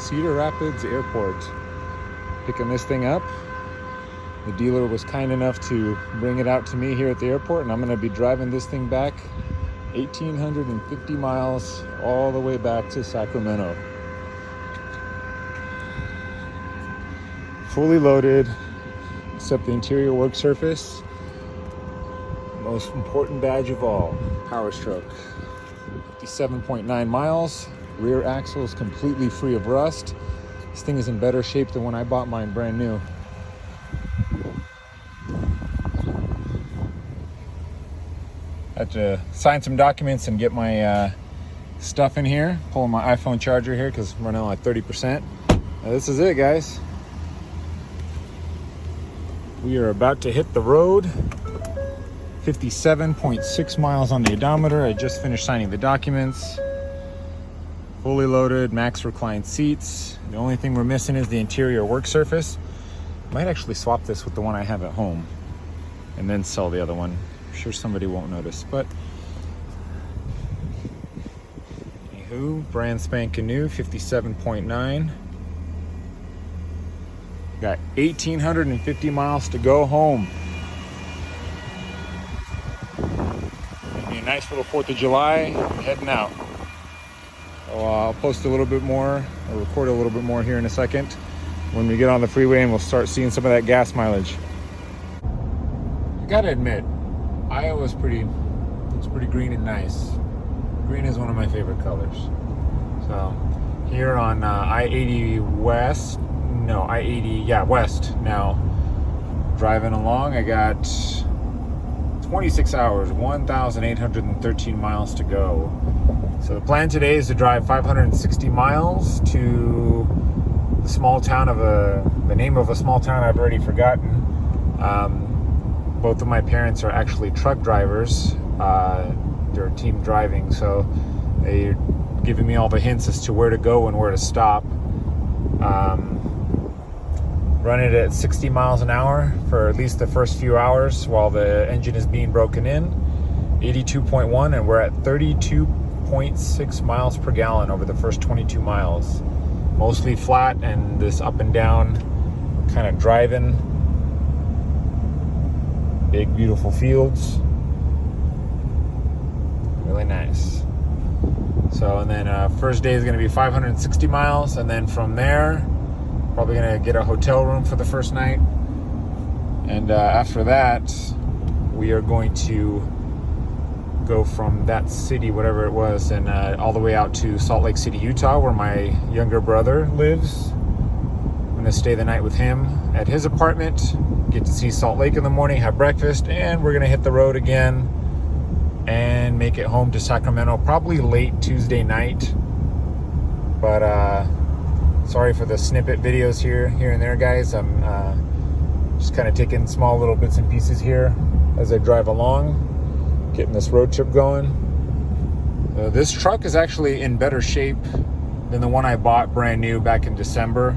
Cedar Rapids Airport. Picking this thing up. The dealer was kind enough to bring it out to me here at the airport, and I'm going to be driving this thing back 1,850 miles all the way back to Sacramento. Fully loaded, except the interior work surface. Most important badge of all, Powerstroke. 57.9 miles. Rear axle is completely free of rust. This thing is in better shape than when I bought mine brand new. Had to sign some documents and get my stuff in here. Pulling my iPhone charger here because I'm running on like 30%. Now, this is it, guys. We are about to hit the road. 57.6 miles on the odometer. I just finished signing the documents. Fully loaded, max reclined seats. The only thing we're missing is the interior work surface. Might actually swap this with the one I have at home and then sell the other one. I'm sure somebody won't notice, but anywho, brand spanking new, 57.9. Got 1,850 miles to go home. Gonna be a nice little 4th of July, heading out. So I'll post a little bit more, or record a little bit more here in a second when we get on the freeway and we'll start seeing some of that gas mileage. I gotta admit, Iowa's looks pretty green and nice. Green is one of my favorite colors. So here on I-80 West, no, I-80, yeah, West now, driving along, I got 26 hours, 1,813 miles to go. So the plan today is to drive 560 miles to the small town the name of a small town I've already forgotten. Both of my parents are actually truck drivers. They're team driving, so they're giving me all the hints as to where to go and where to stop. Run it at 60 miles an hour for at least the first few hours while the engine is being broken in. 82.1, and we're at 32.6 miles per gallon over the first 22 miles. Mostly flat and this up and down kind of driving. Big, beautiful fields. Really nice. So, and then first day is going to be 560 miles, and then from there, probably going to get a hotel room for the first night. And after that, we are going to go from that city, whatever it was, and all the way out to Salt Lake City, Utah, where my younger brother lives. I'm going to stay the night with him at his apartment, get to see Salt Lake in the morning, have breakfast, and we're going to hit the road again and make it home to Sacramento probably late Tuesday night. But sorry for the snippet videos here and there, guys. I'm just kind of taking small little bits and pieces here as I drive along, getting this road trip going. This truck is actually in better shape than the one I bought brand new back in December.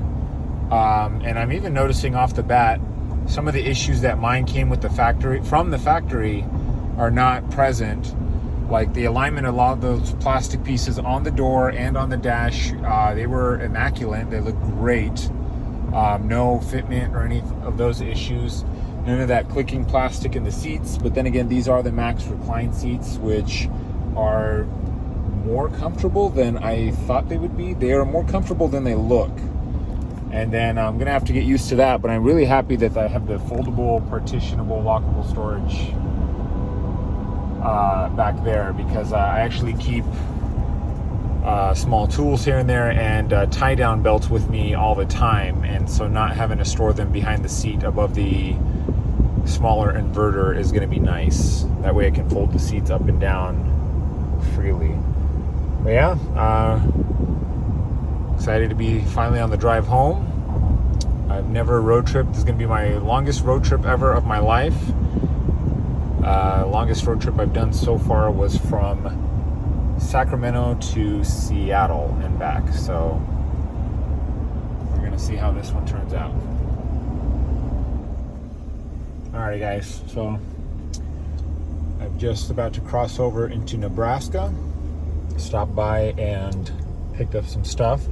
And I'm even noticing off the bat some of the issues that mine came with from the factory are not present. Like the alignment of a lot of those plastic pieces on the door and on the dash, they were immaculate. They look great. No fitment or any of those issues. None of that clicking plastic in the seats. But then again, these are the max recline seats, which are more comfortable than I thought they would be. They are more comfortable than they look. And then I'm gonna have to get used to that, but I'm really happy that I have the foldable, partitionable, lockable storage back there, because I actually keep small tools here and there and tie down belts with me all the time, and so not having to store them behind the seat above the smaller inverter is gonna be nice. That way I can fold the seats up and down freely. But yeah, excited to be finally on the drive home. I've never road tripped. This is going to be my longest road trip ever of my life. Longest road trip I've done so far was from Sacramento to Seattle and back. So we're going to see how this one turns out. Alrighty, guys. So I'm just about to cross over into Nebraska. Stopped by and picked up some stuff.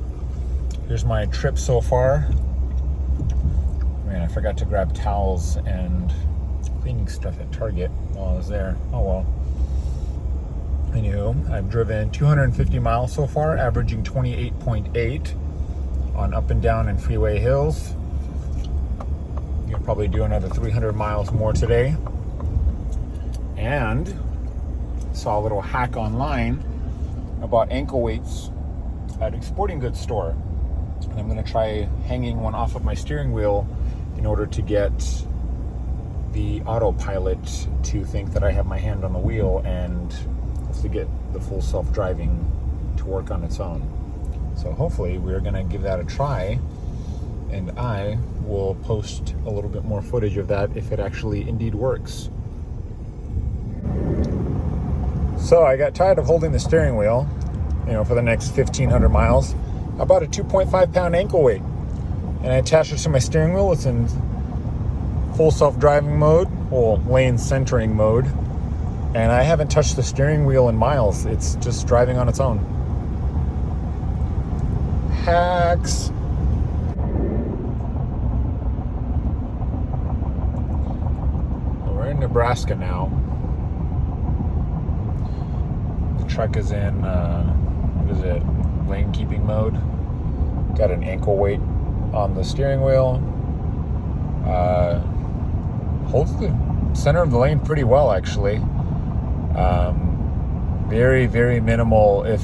Here's my trip so far. Man, I forgot to grab towels and cleaning stuff at Target while I was there. Oh well. Anywho, I've driven 250 miles so far, averaging 28.8 on up and down and freeway hills. You'll probably do another 300 miles more today. And saw a little hack online about ankle weights at a sporting goods store. And I'm going to try hanging one off of my steering wheel in order to get the autopilot to think that I have my hand on the wheel and to get the full self-driving to work on its own. So hopefully we're going to give that a try, and I will post a little bit more footage of that if it actually indeed works. So I got tired of holding the steering wheel, for the next 1,500 miles. I bought a 2.5 pound ankle weight, and I attached it to my steering wheel. It's in full self-driving mode, or lane centering mode, and I haven't touched the steering wheel in miles. It's just driving on its own. Hacks. We're in Nebraska now. The truck is in, lane keeping mode. Got an ankle weight on the steering wheel. Holds the center of the lane pretty well, actually. Very, very minimal, if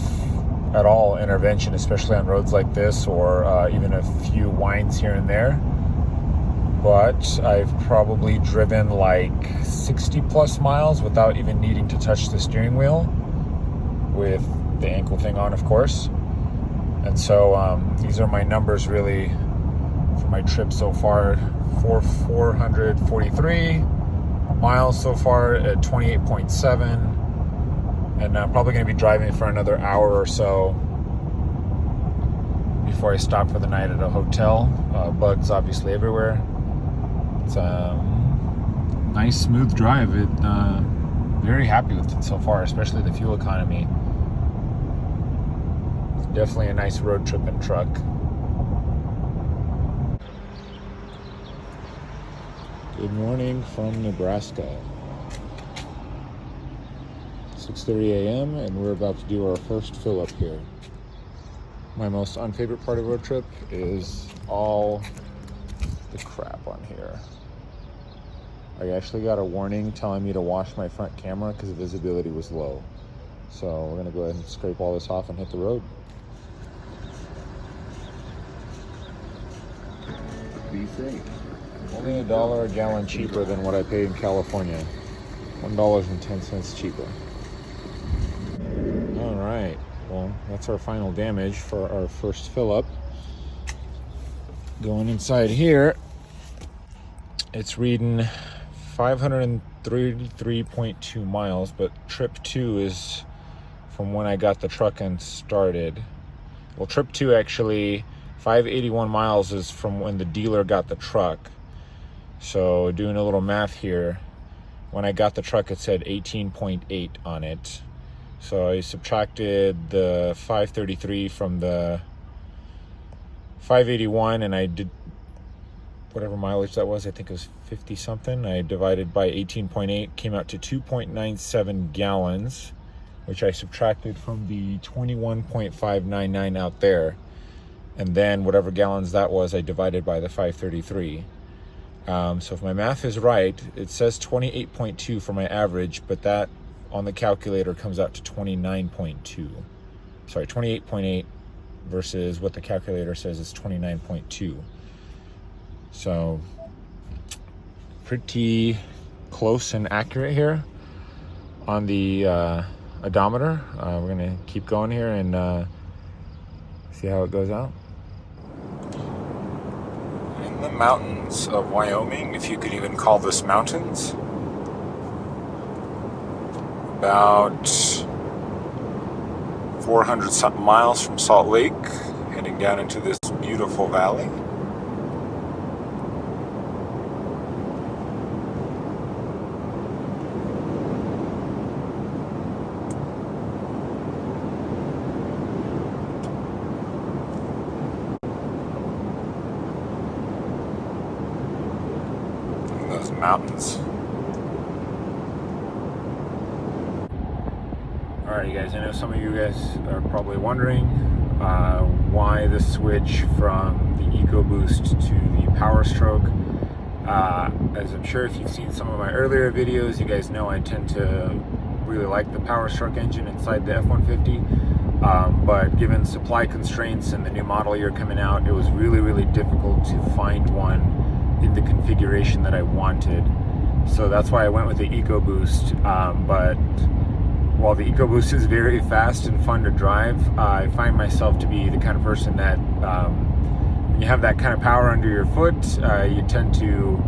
at all, intervention, especially on roads like this, or even a few winds here and there. But I've probably driven like 60 plus miles without even needing to touch the steering wheel, with the ankle thing on, of course. And so these are my numbers really for my trip so far. 443 miles so far at 28.7, and I'm probably going to be driving for another hour or so before I stop for the night at a hotel. Bugs obviously everywhere. It's a nice smooth drive. Very happy with it so far, especially the fuel economy. It's definitely a nice road trip and truck. Good morning from Nebraska. 6:30 a.m. and we're about to do our first fill up here. My most unfavorite part of road trip is all the crap on here. I actually got a warning telling me to wash my front camera because the visibility was low. So we're gonna go ahead and scrape all this off and hit the road. Be safe. Only $1 a gallon cheaper than what I paid in California. $1.10 cheaper. All right, well, that's our final damage for our first fill up. Going inside here, it's reading 533.2 miles, but trip 2 is from when I got the truck and started. Well, trip 2 actually, 581 miles is from when the dealer got the truck. So doing a little math here, when I got the truck it said 18.8 on it. So I subtracted the 533 from the 581, and I did whatever mileage that was. I think it was 50 something. I divided by 18.8, came out to 2.97 gallons, which I subtracted from the 21.599 out there. And then whatever gallons that was, I divided by the 533. So if my math is right, it says 28.2 for my average, but that on the calculator comes out to 29.2. Sorry, 28.8 versus what the calculator says is 29.2. So pretty close and accurate here on the odometer. We're gonna keep going here and see how it goes out. In the mountains of Wyoming, if you could even call this mountains. About 400 something miles from Salt Lake, heading down into this beautiful valley. those mountains. Alright, you guys, I know some of you guys are probably wondering why the switch from the EcoBoost to the Powerstroke. As I'm sure if you've seen some of my earlier videos, you guys know I tend to really like the Powerstroke engine inside the F-150. But given supply constraints and the new model year coming out, it was really difficult to find one in the configuration that I wanted. So that's why I went with the EcoBoost. But while the EcoBoost is very fast and fun to drive, I find myself to be the kind of person that when you have that kind of power under your foot, you tend to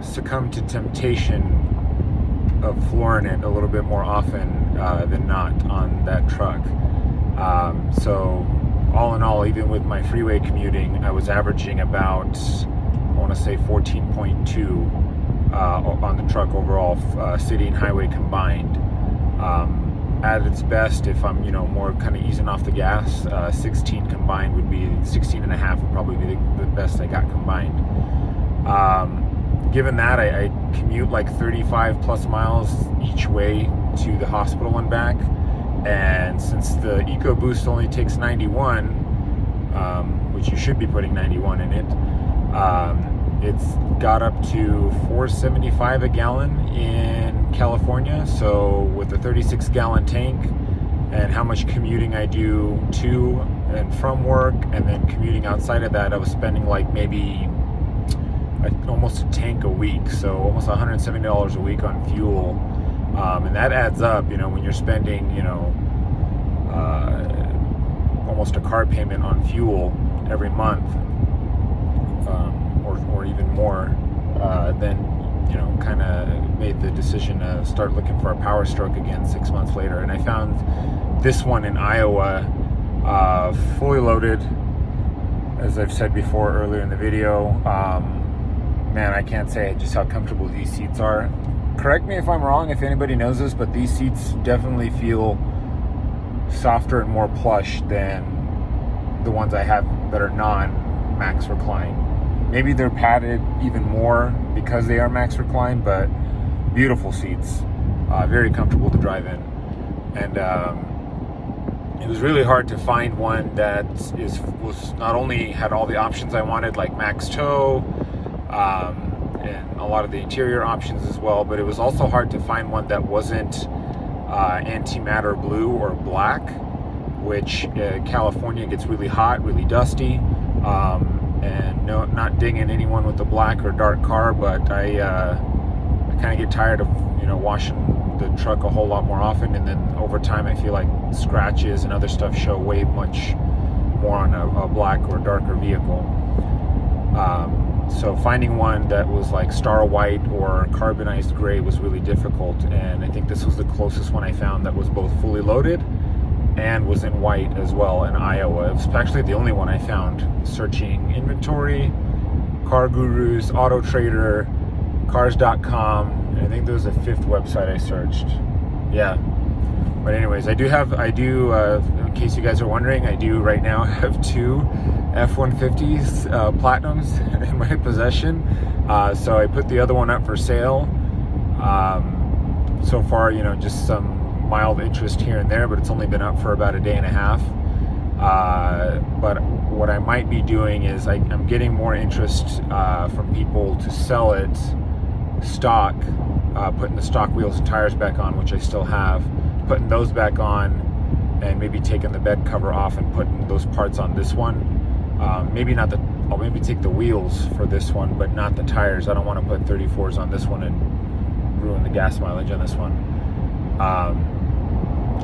succumb to temptation of flooring it a little bit more often than not on that truck. So all in all, even with my freeway commuting, I was averaging about, I want to say 14.2 on the truck overall, city and highway combined. At its best, if I'm more kind of easing off the gas, 16 combined would be 16 and a half would probably be the best I got combined. Given that, I commute like 35 plus miles each way to the hospital and back, and since the EcoBoost only takes 91, which you should be putting 91 in it, it's got up to 475 a gallon in California. So with a 36 gallon tank and how much commuting I do to and from work, and then commuting outside of that, I was spending like maybe almost a tank a week, so almost $170 a week on fuel. And that adds up, when you're spending, almost a car payment on fuel every month, or even more. Then kind of made the decision to start looking for a Powerstroke again 6 months later, and I found this one in Iowa, fully loaded, as I've said before earlier in the video. Man, I can't say just how comfortable these seats are. Correct me if I'm wrong, if anybody knows this, but these seats definitely feel softer and more plush than the ones I have that are non-max recline. Maybe they're padded even more because they are max recline, but beautiful seats, very comfortable to drive in. And it was really hard to find one that was not only had all the options I wanted, like max tow, and a lot of the interior options as well, but it was also hard to find one that wasn't antimatter blue or black, which California gets really hot, really dusty. And no, not dinging anyone with the black or dark car, but I kind of get tired of washing the truck a whole lot more often, and then over time I feel like scratches and other stuff show way much more on a black or darker vehicle. So finding one that was like star white or carbonized gray was really difficult, and I think this was the closest one I found that was both fully loaded and was in white as well in Iowa. It was actually the only one I found searching inventory, Car Gurus, Auto Trader, Cars.com, and I think there was a fifth website I searched. Yeah. But anyways, I do, in case you guys are wondering, I do right now have two F-150s Platinums in my possession. So I put the other one up for sale. So far, just some mild interest here and there, but it's only been up for about a day and a half. But what I might be doing is I'm getting more interest from people to sell it stock, putting the stock wheels and tires back on, which I still have, putting those back on, and maybe taking the bed cover off and putting those parts on this one. I'll maybe take the wheels for this one, but not the tires. I don't want to put 34s on this one and ruin the gas mileage on this one.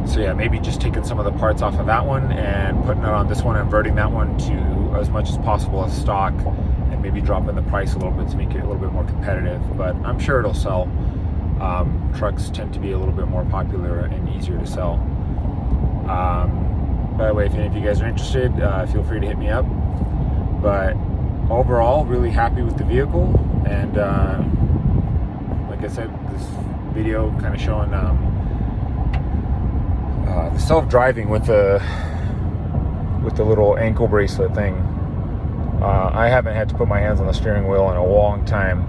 So yeah, maybe just taking some of the parts off of that one and putting it on this one, and converting that one to as much as possible as stock, and maybe dropping the price a little bit to make it a little bit more competitive. But I'm sure it'll sell. Trucks tend to be a little bit more popular and easier to sell. By the way, if any of you guys are interested, feel free to hit me up. But overall, really happy with the vehicle, and like I said, this video kind of showing the self-driving with the little ankle bracelet thing. I haven't had to put my hands on the steering wheel in a long time,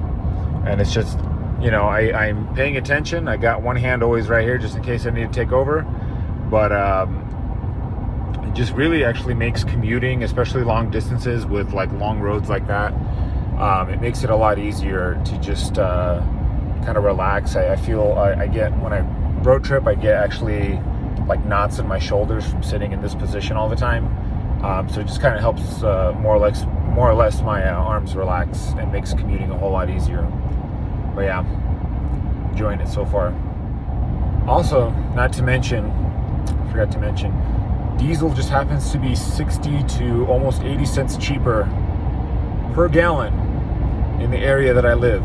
And it's just, you know, I'm paying attention. I got one hand always right here just in case I need to take over. But it just really actually makes commuting, especially long distances with like long roads like that, it makes it a lot easier to just kind of relax. I feel I get, when I road trip, I get actually like knots in my shoulders from sitting in this position all the time. So it just kind of helps more or less my arms relax and makes commuting a whole lot easier. But yeah, enjoying it so far. Also, forgot to mention, diesel just happens to be 60 to almost 80 cents cheaper per gallon in the area that I live.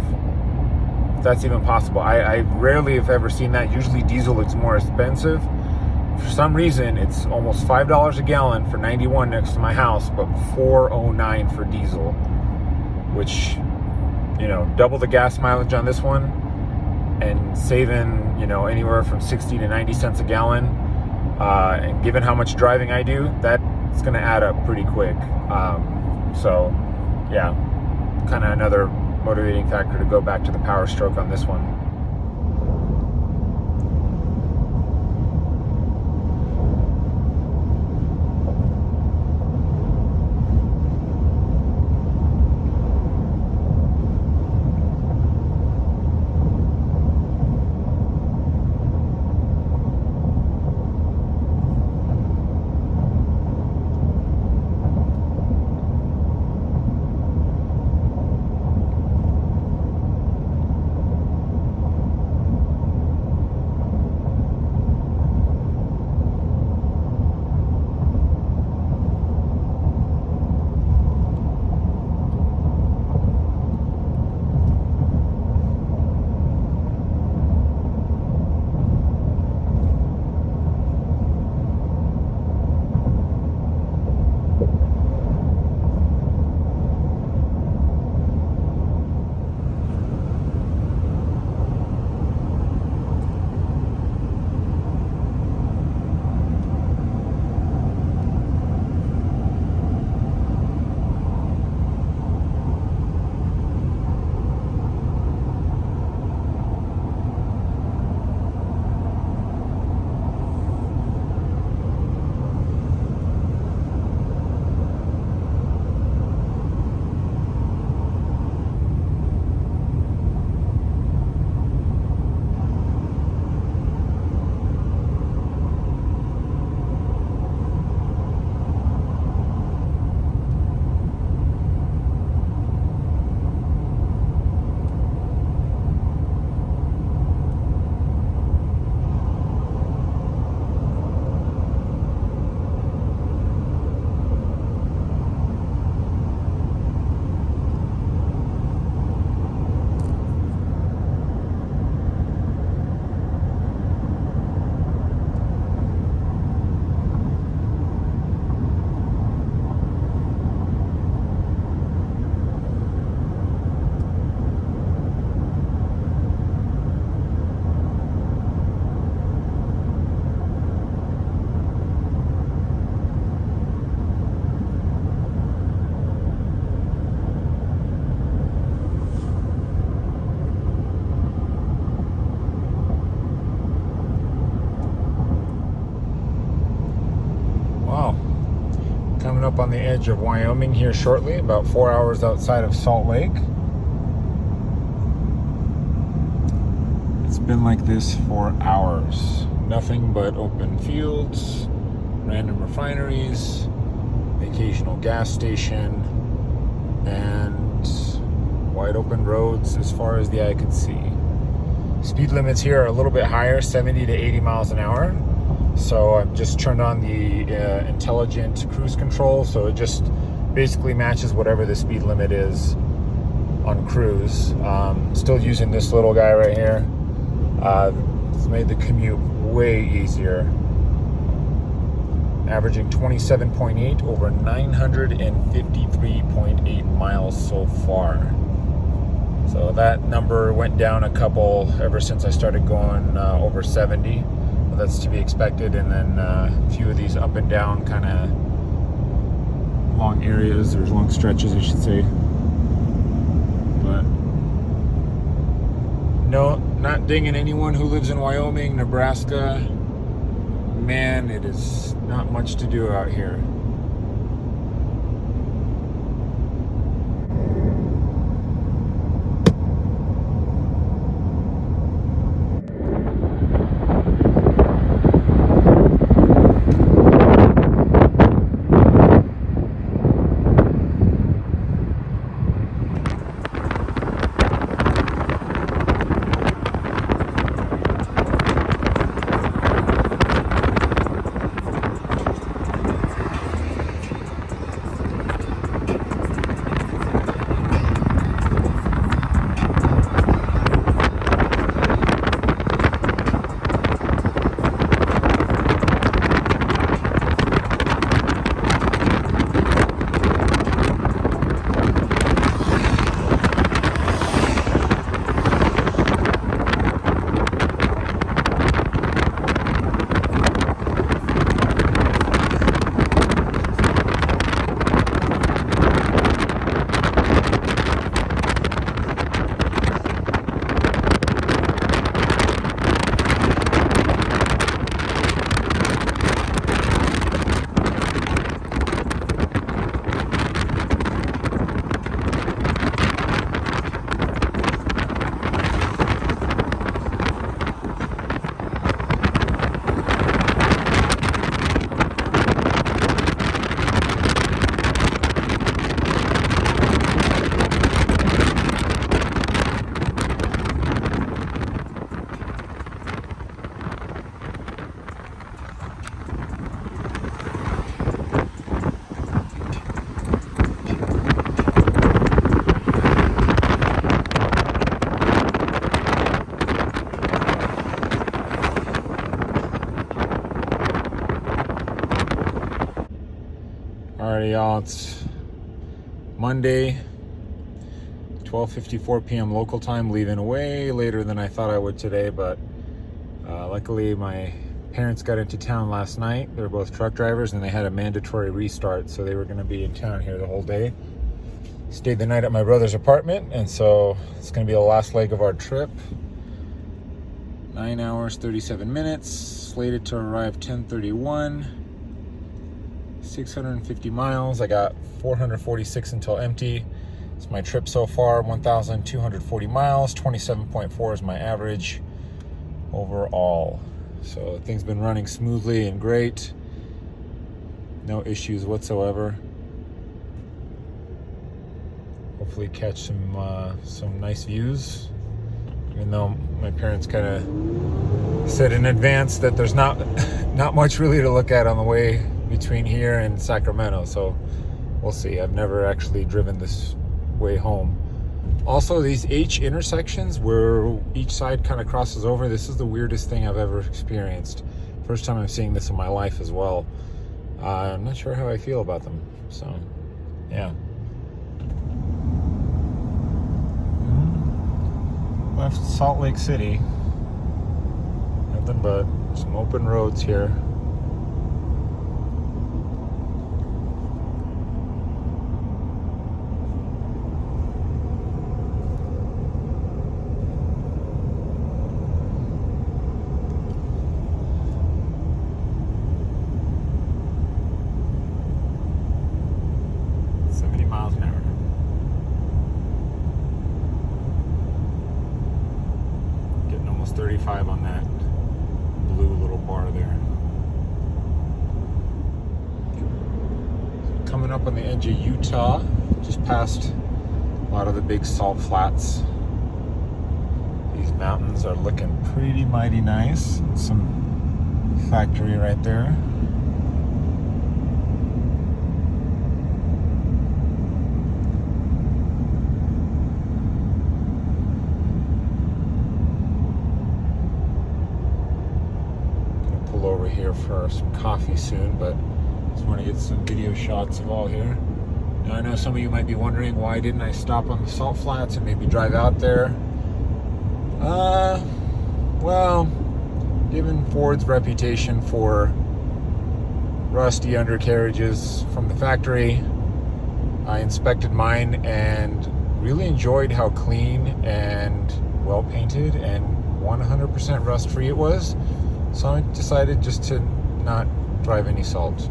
If that's even possible. I rarely have ever seen that. Usually diesel is more expensive. For some reason, it's almost $5 a gallon for 91 next to my house, but $4.09 for diesel, which, you know, double the gas mileage on this one and saving, you know, anywhere from 60 to 90 cents a gallon. And given how much driving I do, that's going to add up pretty quick. So, yeah, kind of another motivating factor to go back to the Powerstroke on this one. Coming up on the edge of Wyoming here shortly, about 4 hours outside of Salt Lake. It's been like this for hours. Nothing but open fields, random refineries, the occasional gas station, and wide open roads as far as the eye can see. Speed limits here are a little bit higher, 70 to 80 miles an hour. So I've just turned on the intelligent cruise control, so it just basically matches whatever the speed limit is on cruise. Still using this little guy right here. It's made the commute way easier. Averaging 27.8 over 953.8 miles so far. So that number went down a couple ever since I started going over 70. That's to be expected, and then a few of these up and down kind of long areas, or long stretches I should say. But No, not dinging anyone who lives in Wyoming, Nebraska. Man, it is not much to do out here. Alrighty, y'all, it's Monday, 12:54 p.m. local time, leaving way later than I thought I would today, but luckily my parents got into town last night. They were both truck drivers and they had a mandatory restart, so they were going to be in town here the whole day. Stayed the night at my brother's apartment, and so it's going to be the last leg of our trip. 9 hours, 37 minutes, slated to arrive 10:31. 650 miles. I got 446 until empty. It's my trip so far, 1,240 miles. 27.4 is my average overall. So things been running smoothly and great. No issues whatsoever. Hopefully catch some nice views. Even though my parents kind of said in advance that there's not much really to look at on the way between here and Sacramento, so we'll see. I've never actually driven this way home. Also, these H intersections where each side kind of crosses over, this is the weirdest thing I've ever experienced. First time I'm seeing this in my life as well. I'm not sure how I feel about them, so yeah. Left Salt Lake City. Nothing but some open roads here. Miles an hour. Getting almost 35 on that blue little bar there. Coming up on the edge of Utah, just past a lot of the big salt flats. These mountains are looking pretty mighty nice. Some factory right there. Over here for some coffee soon, but just want to get some video shots of all here. Now, I know some of you might be wondering, why didn't I stop on the salt flats and maybe drive out there? Well, given Ford's reputation for rusty undercarriages from the factory, I inspected mine and really enjoyed how clean and well painted, and 100% rust free it was. So I decided just to not drive any salt.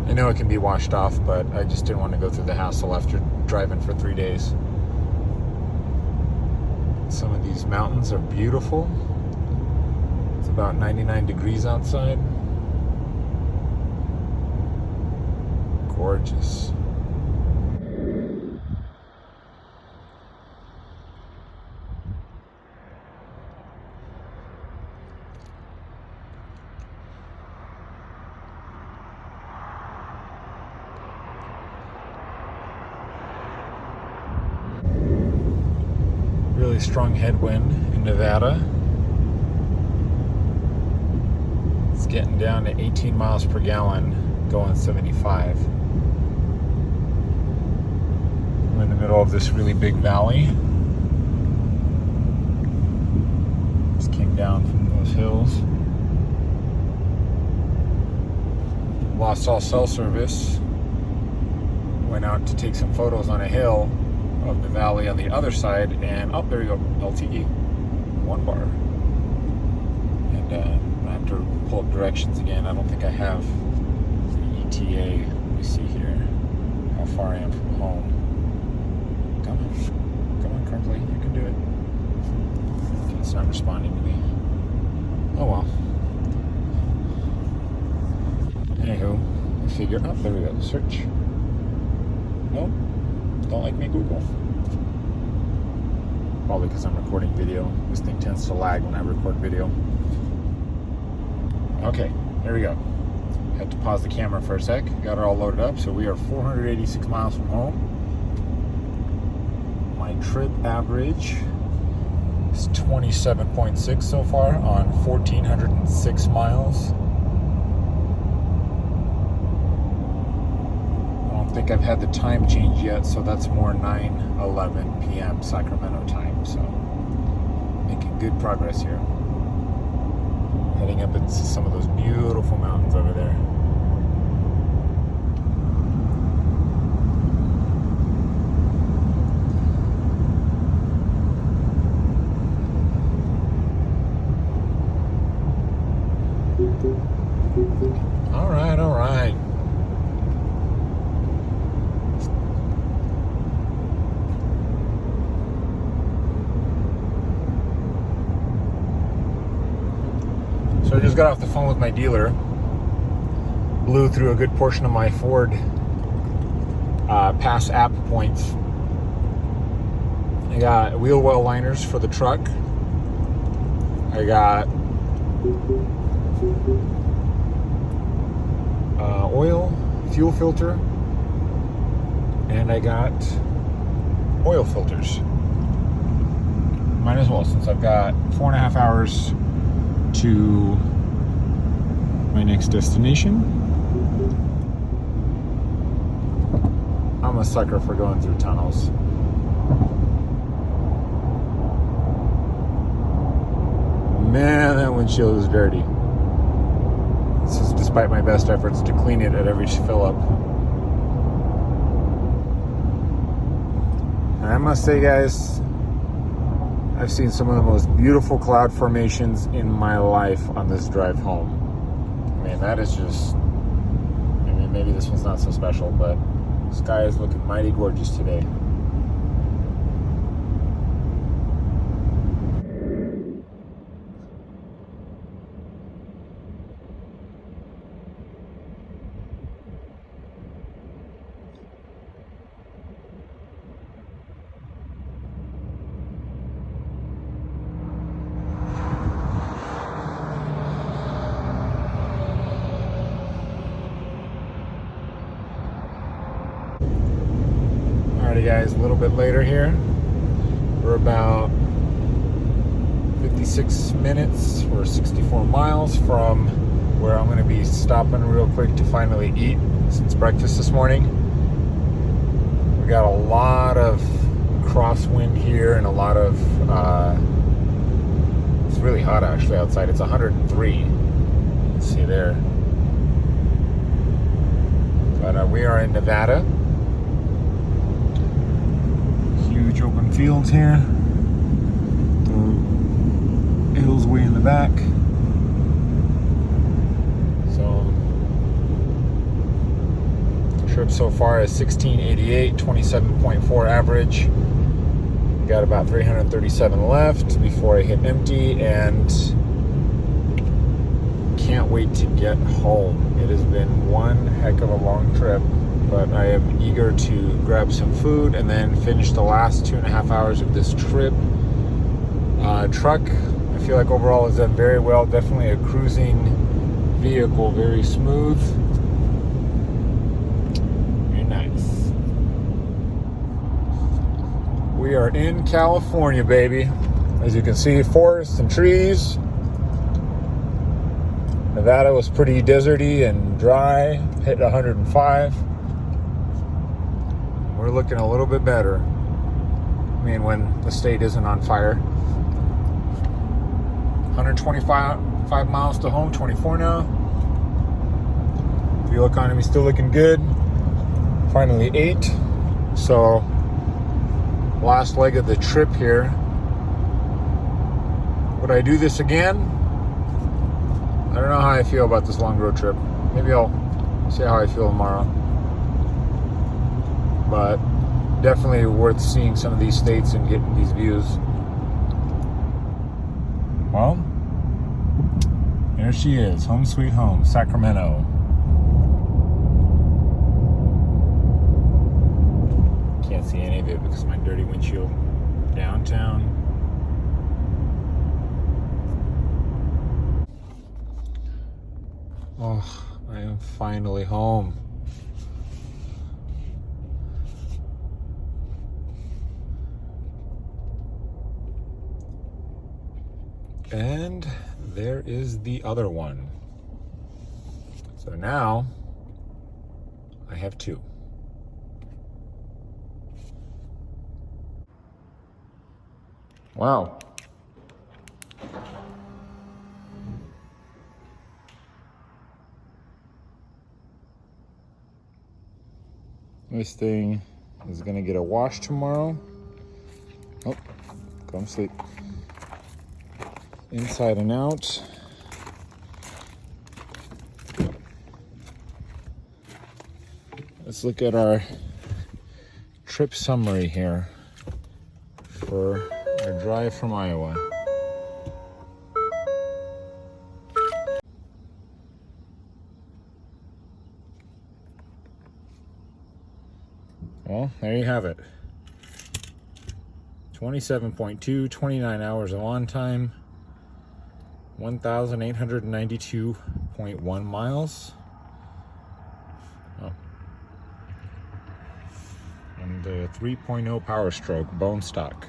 I know it can be washed off, but I just didn't want to go through the hassle after driving for 3 days. Some of these mountains are beautiful. It's about 99 degrees outside. Gorgeous. Really strong headwind in Nevada. It's getting down to 18 miles per gallon, going 75. We're in the middle of this really big valley. Just came down from those hills. Lost all cell service. Went out to take some photos on a hill of the valley on the other side, and oh, there you go, LTE, 1 bar. And I have to pull up directions again. I don't think I have the ETA. Let me see here how far I am from home. Come on, Crumbly, you can do it. Okay, it's not responding to me. Oh well. Anywho, I figure, oh, there we go, search. Nope. Don't like me, Google. Probably because I'm recording video. This thing tends to lag when I record video. Okay, here we go. Had to pause the camera for a sec. Got it all loaded up. So we are 486 miles from home. My trip average is 27.6 so far on 1,406 miles. I don't think I've had the time change yet, so that's more 9:11 p.m. Sacramento time. So making good progress here. Heading up into some of those beautiful mountains over there. All right, all right. So I just got off the phone with my dealer. Blew through a good portion of my Ford Pass app points. I got wheel well liners for the truck. I got oil, fuel filter, and I got oil filters. Might as well, since I've got 4.5 hours to my next destination. I'm a sucker for going through tunnels. Man, that windshield is dirty. This is despite my best efforts to clean it at every fill up. And I must say, guys, I've seen some of the most beautiful cloud formations in my life on this drive home. I mean, that is just, I mean, maybe this one's not so special, but the sky is looking mighty gorgeous today. Alrighty guys, a little bit later here. We're about 56 minutes or 64 miles from where I'm going to be stopping real quick to finally eat since breakfast this morning. We got a lot of crosswind here and a lot of it's really hot actually outside. It's 103. Let's see there. But we are in Nevada. Huge open fields here. the back. So trip so far is 1688, 27.4 average. Got about 337 left before I hit empty, and can't wait to get home. It has been one heck of a long trip, but I am eager to grab some food and then finish the last 2.5 hours of this trip. Truck, I feel like overall has done very well. Definitely a cruising vehicle, very smooth. Very nice. We are in California, baby. As you can see, forests and trees. Nevada was pretty deserty and dry, hit 105. We're looking a little bit better. I mean, when the state isn't on fire. 125 miles to home, 24 now. Fuel economy still looking good. Finally ate. So, last leg of the trip here. Would I do this again? I don't know how I feel about this long road trip. Maybe I'll see how I feel tomorrow. But definitely worth seeing some of these states and getting these views. Well, there she is, home sweet home, Sacramento. Can't see any of it because of my dirty windshield. Downtown. Oh, I am finally home. And there is the other one. So now I have two. Wow. This thing is gonna get a wash tomorrow. Oh, go to sleep. Inside and out. Let's look at our trip summary here for our drive from Iowa. Well, there you have it. 27.2, 29 hours of on time. 1,892.1 miles. Oh. And the 3.0 Powerstroke bone stock.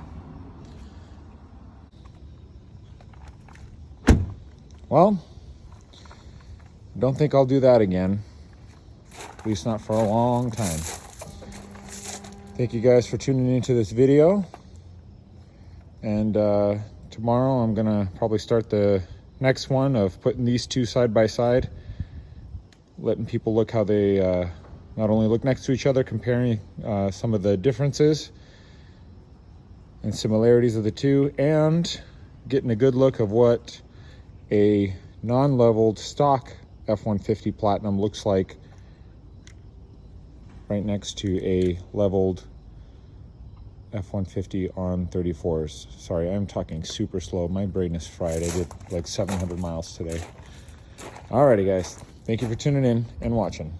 Well, don't think I'll do that again. At least not for a long time. Thank you guys for tuning into this video. And tomorrow I'm gonna probably start the next one of putting these two side by side, letting people look how they not only look next to each other, comparing some of the differences and similarities of the two, and getting a good look of what a non-leveled stock F-150 Platinum looks like right next to a leveled F-150 on 34s. Sorry, I'm talking super slow. My brain is fried. I did like 700 miles today. Alrighty, guys. Thank you for tuning in and watching.